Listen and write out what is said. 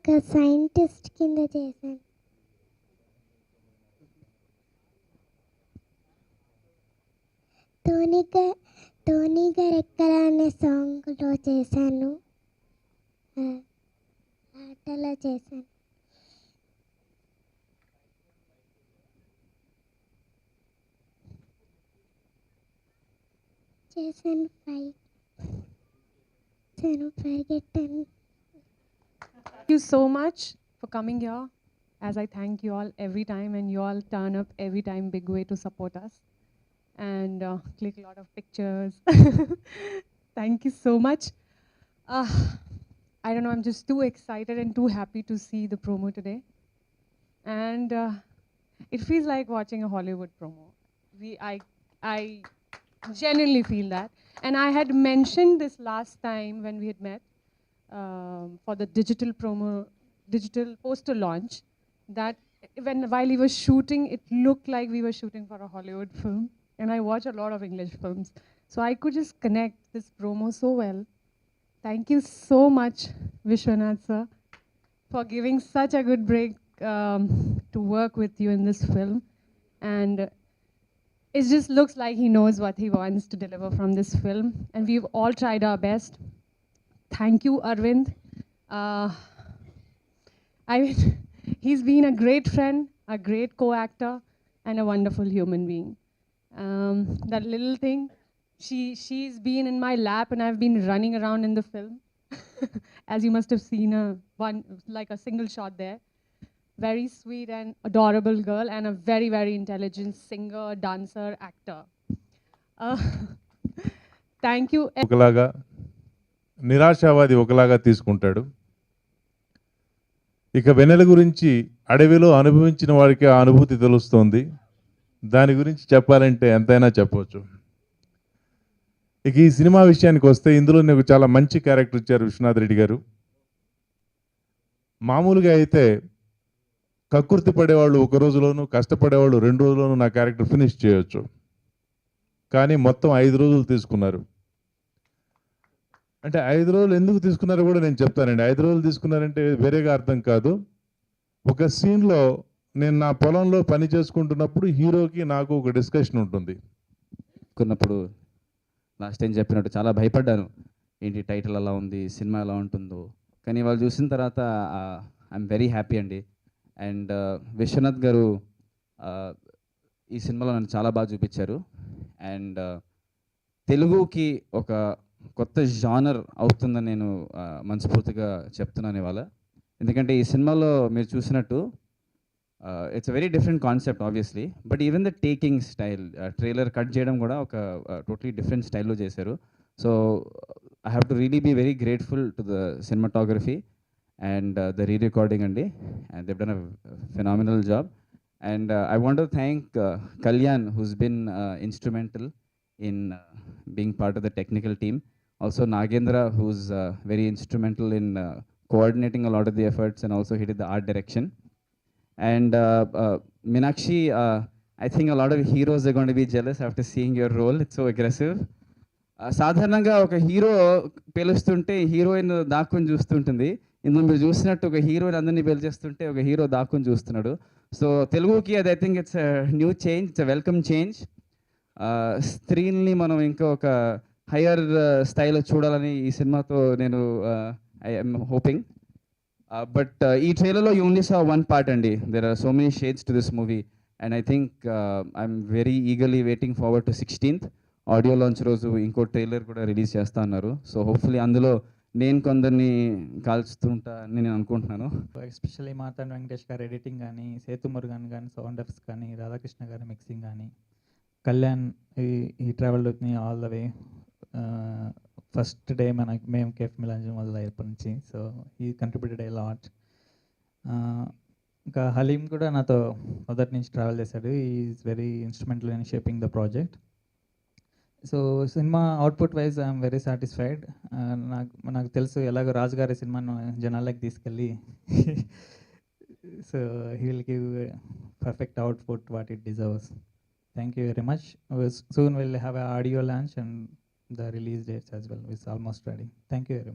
ఒక సైంటిస్ట్ కింద చేశాను. ధోనిగా రెక్కల అనే సాంగ్లో చేశాను. ఆటలో చేశాను. పరిగెట్టాను. Thank you so much for coming here, as I thank you all every time, and you all turn up every time big way to support us and click a lot of pictures. Thank you so much. Uh, I don't know, I'm just too excited and too happy to see the promo today. And it feels like watching a Hollywood promo. I genuinely feel that. And I had mentioned this last time when we had met for the digital poster launch, that while he was shooting, it looked like we were shooting for a Hollywood film. And I watch a lot of English films, so I could just connect this promo so well. Thank you so much, Vishwanath sir, for giving such a good break to work with you in this film. And it just looks like he knows what he wants to deliver from this film, and we've all tried our best. Thank you, Arvind. I mean, he's been a great friend, a great co-actor, and a wonderful human being. That little thing, she's been in my lap, and I've been running around in the film. As you must have seen, like a single shot there. Very sweet and adorable girl, and a very, very intelligent singer, dancer, actor. Thank you. ఒకలాగా నిరాశావాది ఒకలాగా తీసుకుంటాడు. ఇక వెన్నెల గురించి అడవిలో అనుభవించిన వాడికి ఆ అనుభూతి తెలుస్తుంది. దాని గురించి చెప్పాలంటే ఎంతైనా చెప్పవచ్చు. ఇక ఈ సినిమా విషయానికి వస్తే ఇందులో నాకు చాలా మంచి క్యారెక్టర్ ఇచ్చారు విశ్వనాథ్ రెడ్డి గారు. మామూలుగా అయితే కక్కుర్తి పడేవాళ్ళు ఒక రోజులోనూ, కష్టపడేవాళ్ళు 2 రోజుల్లోనూ నా క్యారెక్టర్ ఫినిష్ చేయొచ్చు. కానీ మొత్తం 5 రోజులు తీసుకున్నారు. అంటే 5 రోజులు ఎందుకు తీసుకున్నారో కూడా నేను చెప్తానండి. 5 రోజులు తీసుకున్నారంటే వేరేగా అర్థం కాదు. ఒక సీన్లో నేను నా పొలంలో పని చేసుకుంటున్నప్పుడు హీరోకి నాకు ఒక డిస్కషన్ ఉంటుంది. కొన్నప్పుడు లాస్ట్ టైం చెప్పినట్టు చాలా భయపడ్డాను. ఏంటి టైటిల్ అలా ఉంది, సినిమా ఎలా ఉంటుందో. కానీ వాళ్ళు చూసిన తర్వాత ఐఎమ్ వెరీ హ్యాపీ అండి. అండ్ విశ్వనాథ్ గారు ఈ సినిమాలో నన్ను చాలా బాగా చూపించారు. అండ్ తెలుగుకి ఒక కొత్త జానర్ అవుతుందని నేను మనస్ఫూర్తిగా చెప్తున్నాను ఇవాళ. ఎందుకంటే ఈ సినిమాలో మీరు చూసినట్టు it's a very different concept obviously, but even the taking style, trailer cut చేయడం కూడా ఒక టోటలీ డిఫరెంట్ స్టైల్లో చేశారు. So I have to really be very grateful to the cinematography and the re-recording andi, and they've done a phenomenal job. And I want to thank Kalyan, who's been instrumental in being part of the technical team. Also Nagendra, who's very instrumental in coordinating a lot of the efforts, and also he did the art direction. And Meenakshi, I think a lot of heroes are going to be jealous after seeing your role. It's so aggressive. సాధారణంగా ఒక hero పేలుస్తుంటే heroine దాక్కుని చూస్తుంటుంది. ఇందులో మీరు చూసినట్టు ఒక heroine అందరినీ పేల్చేస్తుంటే ఒక hero దాక్కుని చూస్తున్నాడు. సో తెలుగుకి అది I think it's new change, it's welcome change. స్త్రీల్ని మనం ఇంకా ఒక హయ్యర్ స్థాయిలో చూడాలని ఈ సినిమాతో నేను ఐఎమ్ హోపింగ్. బట్ ఈ ట్రైలర్లో you only saw one part అండి. There are so many shades to this movie, and I think I'm very eagerly waiting forward to 16th audio launch రోజు ఇంకో ట్రైలర్ కూడా రిలీజ్ చేస్తా అన్నారు. సో హోప్ఫుల్లీ అందులో నేను కొందరిని కాల్చుతుంటా అని నేను అనుకుంటున్నాను. ఎస్పెషల్లీ మార్తాండ్ వెంకటేష్ గారు ఎడిటింగ్ కానీ, సేతు మురుగన్ కానీ, సౌండర్స్ కానీ, రాధాకృష్ణ గారి మిక్సింగ్ కానీ, కళ్యాణ్ ఈ travel with me all the way first day మేము కేఫ్ మిలాంజ్ మొదలయ్యేప్పటి నుంచి. సో ఈ కంట్రిబ్యూటెడ్ ఏ లాట్. ఇంకా హలీం కూడా నాతో మొదటి నుంచి ట్రావెల్ చేశాడు. Is very instrumental in shaping the project. So cinema output wise I'm very satisfied. నాకు తెలుసు ఎలాగో రాజు గారి సినిమాను జనాలకి తీసుకెళ్ళి so he will give perfect output what it deserves. Thank you very much. Soon will have a audio launch and the release dates as well is almost ready. Thank you very much.